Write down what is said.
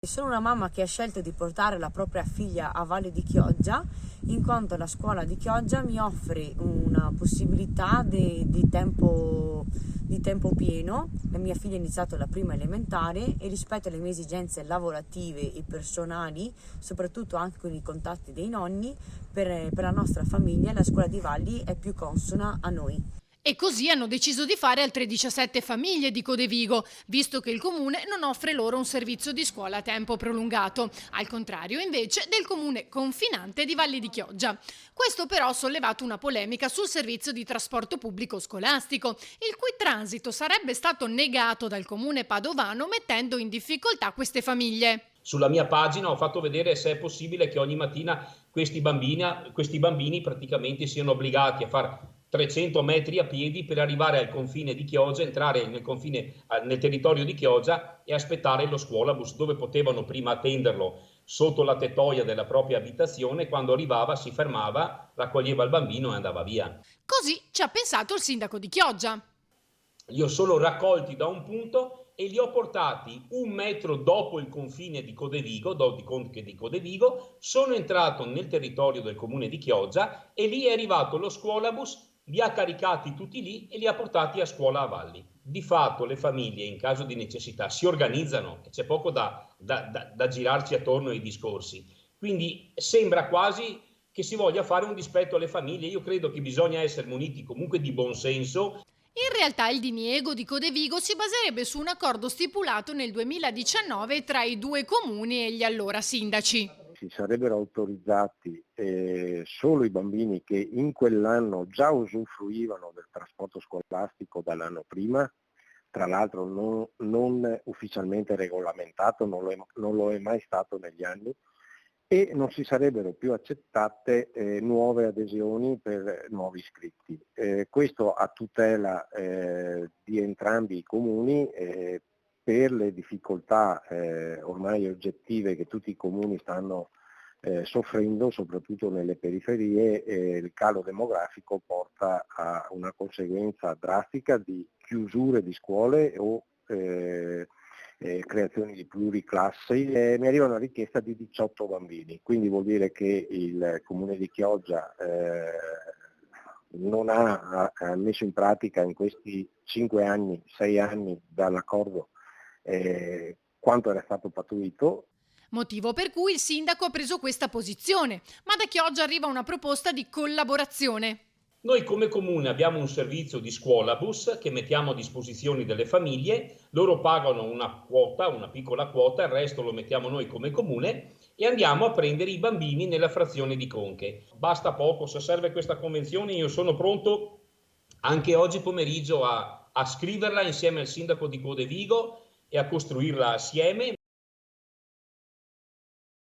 Sono una mamma che ha scelto di portare la propria figlia a Valle di Chioggia, in quanto la scuola di Chioggia mi offre una possibilità di tempo pieno. La mia figlia ha iniziato la prima elementare e rispetto alle mie esigenze lavorative e personali, soprattutto anche con i contatti dei nonni, per la nostra famiglia la scuola di Valli è più consona a noi. E così hanno deciso di fare altre 17 famiglie di Codevigo, visto che il comune non offre loro un servizio di scuola a tempo prolungato, al contrario invece del comune confinante di Valli di Chioggia. Questo però ha sollevato una polemica sul servizio di trasporto pubblico scolastico, il cui transito sarebbe stato negato dal comune padovano mettendo in difficoltà queste famiglie. Sulla mia pagina ho fatto vedere se è possibile che ogni mattina questi bambini praticamente siano obbligati a fare 300 metri a piedi per arrivare al confine di Chioggia, entrare nel territorio di Chioggia e aspettare lo scuolabus, dove potevano prima attenderlo sotto la tettoia della propria abitazione. Quando arrivava si fermava, raccoglieva il bambino e andava via. Così ci ha pensato il sindaco di Chioggia. Li ho solo raccolti da un punto e li ho portati 1 metro dopo il confine di Codevigo, sono entrato nel territorio del comune di Chioggia e lì è arrivato lo scuolabus, li ha caricati tutti lì e li ha portati a scuola a Valli. Di fatto le famiglie in caso di necessità si organizzano, c'è poco da girarci attorno ai discorsi, quindi sembra quasi che si voglia fare un dispetto alle famiglie. Io credo che bisogna essere muniti comunque di buon senso. In realtà il diniego di Codevigo si baserebbe su un accordo stipulato nel 2019 tra i due comuni e gli allora sindaci. Si sarebbero autorizzati solo i bambini che in quell'anno già usufruivano del trasporto scolastico dall'anno prima, tra l'altro non ufficialmente regolamentato, non lo è mai stato negli anni, e non si sarebbero più accettate nuove adesioni per nuovi iscritti. Questo a tutela di entrambi i comuni per le difficoltà ormai oggettive che tutti i comuni stanno soffrendo, soprattutto nelle periferie. Il calo demografico porta a una conseguenza drastica di chiusure di scuole o creazioni di pluriclassi. Mi arriva una richiesta di 18 bambini, quindi vuol dire che il comune di Chioggia non ha messo in pratica in questi 6 anni dall'accordo quanto era stato pattuito. Motivo per cui il sindaco ha preso questa posizione, ma da Chioggia arriva una proposta di collaborazione. Noi come comune abbiamo un servizio di scuolabus che mettiamo a disposizione delle famiglie, loro pagano una piccola quota, il resto lo mettiamo noi come comune e andiamo a prendere i bambini nella frazione di Conche. Basta poco, se serve questa convenzione io sono pronto anche oggi pomeriggio a scriverla insieme al sindaco di Codevigo e a costruirla assieme.